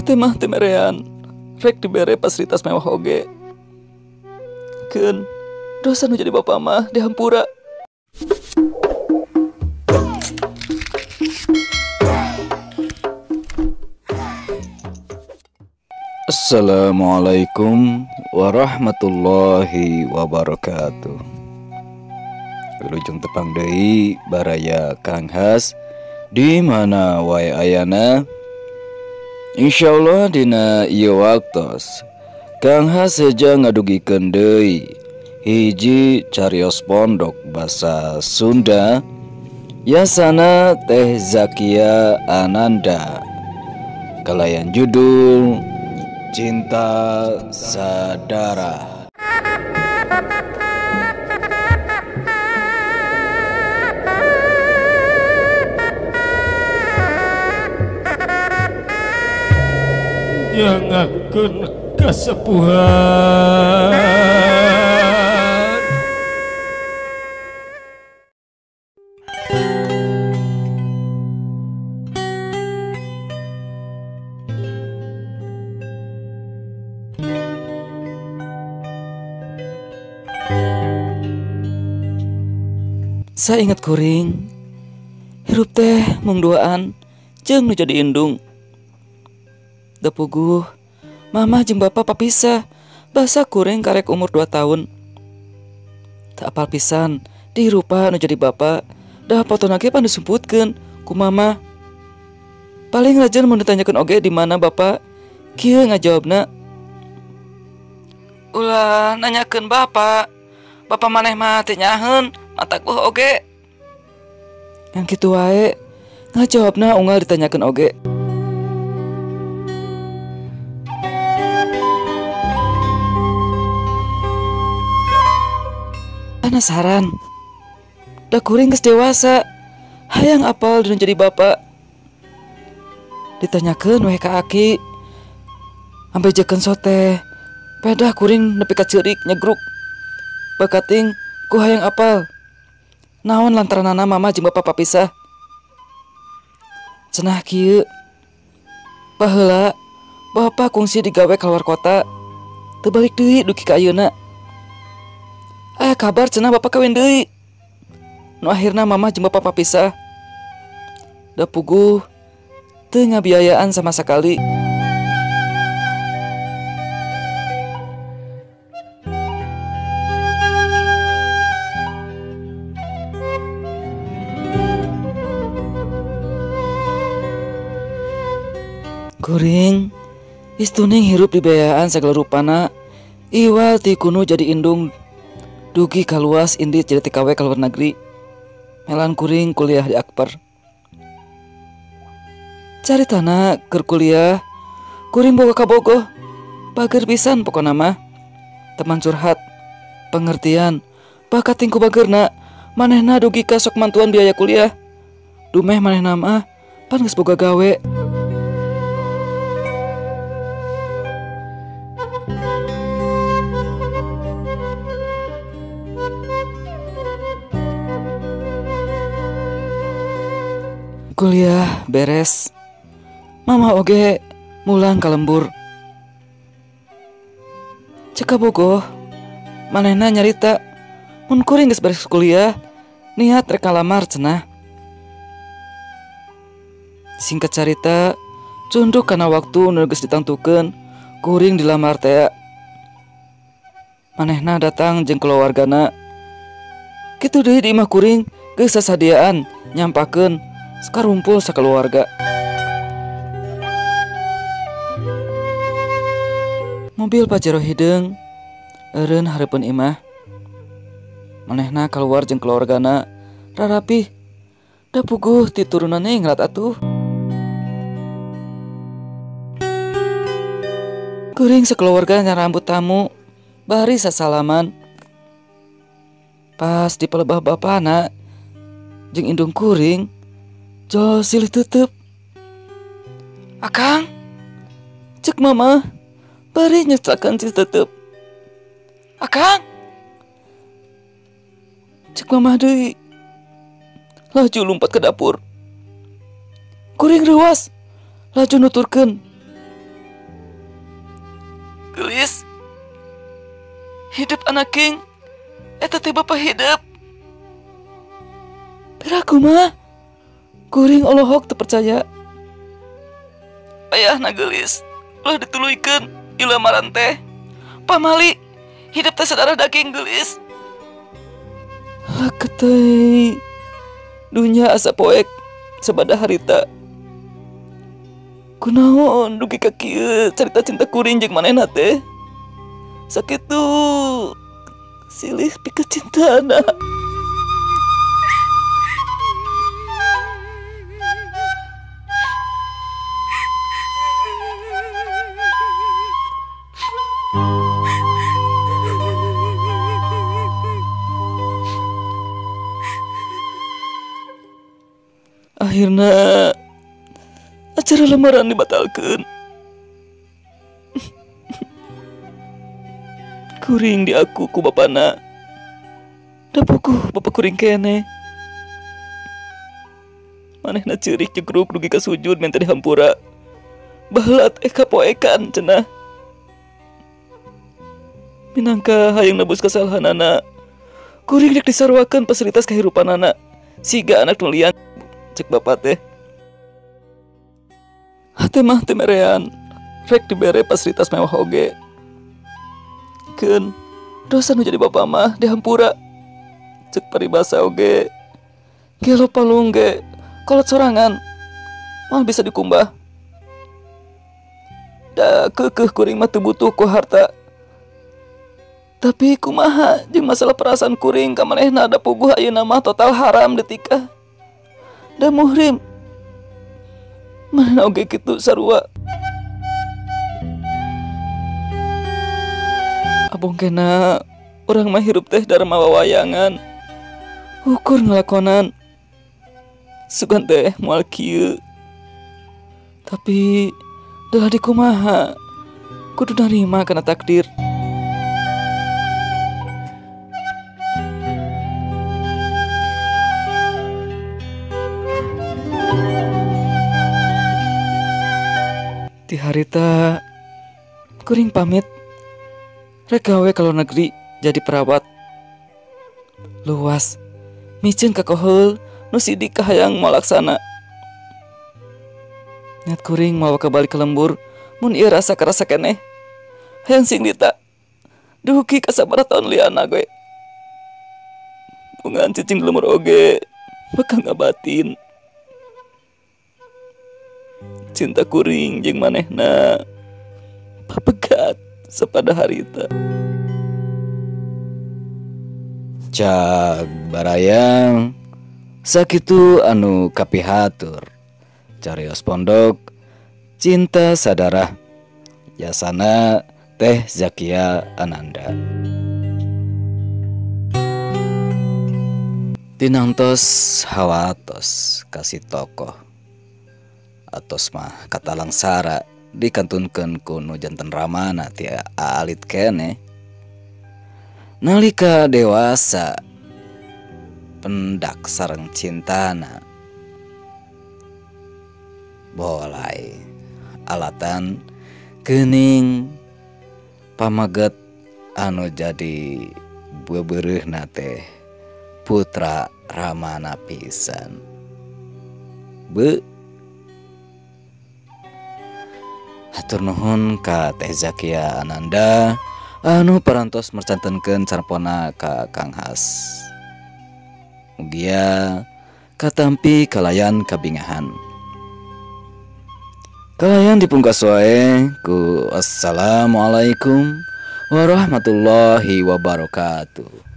teh mah teh merean rek dibere fasilitas mewah oge. Keun dosa nu jadi bapak mah dihampura. Assalamualaikum warahmatullahi wabarakatuh. Wilujeng tepang deui baraya Kang Has di mana wae ayana. Insyaallah dina ieu waktos Kang Has saja ngadugikeun deui hiji carios pondok basa Sunda yasana Teh Zakia Ananda kalayan judul Cinta Saudara. Jangakeun kasepuhan. Saya ingat kuring hirup teh mung duaan jeung nu jadi indung. Da puguh mama jeung bapa papisah basa kuring karek umur 2 tahun. Tak apal pisan di rupa nu jadi bapa dah potona ge pan disumputkeun ku mama. Paling rajin mun ditanyakeun oge di mana bapa kieu ngajawabna, ulah nanyakeun bapa maneh mah teu nyaheun matakuh oge. Yang kitu wae ngajawabna unggal ditanyakeun oge. Penasaran, da kuring geus dewasa, hayang apal dinu jadi bapak. Ditanyakeun we ka aki, ambejekeun sote, pedah kuring nepi ka ceurik nyegruk. Bakating ku hayang apal, naon lantaranana mama jeung bapa papisah. Cenah kieu, baheula bapa kungsi digawe kaluar kota, teu balik deui dugi ka ayeuna. Aya kabar cenah bapa kawin deui. Nu akhirna mama jeung bapa papisah. Da puguh teu ngabiayaan sama sakali. Kuring istuning hirup dibayaan sagala rupana iwal ti kuno jadi indung dugi kaluas indit jadi TKW ka luar negeri. Melan kuring kuliah di Akbar. Caritana keur kuliah kuring boga ka bogoh bager pisan pokona mah. Teman curhat, pengertian, bakating ku bageurna manehna dugi ka sok mantuan biaya kuliah. Dumeh manehna mah pan geus boga gawe. Kuliah beres, mama oge mulang ka lembur. Ceka bogoh, manehna nyarita mun kuring geus beres kuliah niat rek ngalamar cenah. Singkat carita, cunduk kana waktu nu geus ditangtukeun kuring dilamar teh. Manehna datang jeung keluargana. Kitu deui di imah kuring geus sasadiaan nyampakeun sakarumpul sakeluarga. Mobil Pajero hideung eureun hareupeun imah. Manehna kaluar jeung keluargana rarapih. Da puguh ti turunane ngrat atuh. Kuring sakeluarga nyarambut tamu bari sasalaman. Pas di pelebah bapana jeung indung kuring jo silih tuteup. Akang, cek mama bari nyecakeun si tuteup. Akang, cek mama deui. Laju lompat ke dapur. Kuring reuas, laju nuturkeun. hidup anak king. Eta teh bapa hidup. Piraku mah kuring olohok teu percaya. Ayah nagelis ulah dituluykeun ieu lamaran teh. Pamali hidup teh sadarah daging gelis. Haketeuy dunya asa poek sabada harita. Kunaon dugi ka kieu carita cinta kuring jeung manehna teh. Sakitu silih pikeun cintana. Akhirna acara lamaran dibatalkeun. Kuring diaku ku bapana. Da puguh bapa kuring keneh. Manehna ceurik jegruk dugi ka sujud minta dihampura. Baheula teh kapoekan cenah. Minangka hayang nebus kasalahanana, kuring rek disarwakeun fasilitas kahirupanana siga anak nulian cek bapa teh. Hate mah teu merean rek dibere fasilitas mewah oge. Keun dosa nu jadi bapa mah dihampura cek paribasa oge. Gelo palung ge kolot sorangan mal bisa dikumbah. Da keukeuh kuring mah teu butuh ku harta. Tapi kumaha jeung masalah perasaan kuring ka manehna da puguh ayeuna mah total haram detikah. Da muhrim. Manehna oge kitu sarua. Abongkena urang mah hirup teh darma wawayangan. Ukur ngalakonan. Sugan teh moal kieu. Tapi da dikumaha kudu narima kana takdir. Ti harita kuring pamit rek gawe ka luar negeri jadi perawat. Luas micin ka koheul nu sidik kahayang moal laksana. Niat kuring mawa ka balik ke lembur mun ieu rasa karasa keneh. Hayang sing dita dugi ka sabaraha taun liana gue. Bungan cicing di lembur oge bakal ngabatin. Cinta kuring jeung manehna papegat sapada harita. Cag barayang sakitu anu kapihatur carios pondok cinta sadarah yasana Teh Zakia Ananda. Tinangtos hawatos kasih tokoh atos mah kata langsara dikantunkeun ku nu janten ramana ti alit keneh. Nalika dewasa pendak sareng cintana bolai alatan geuning pamaget anu jadi beubeureuhna teh putra ramana pisan. Hatur nuhun ka Teh Zakia Ananda anu parantos mercantenkeun carpona ka Kang Has. Mugia katampi kalayan kabingahan. Kalayan dipungkas wae ku assalamualaikum warahmatullahi wabarakatuh.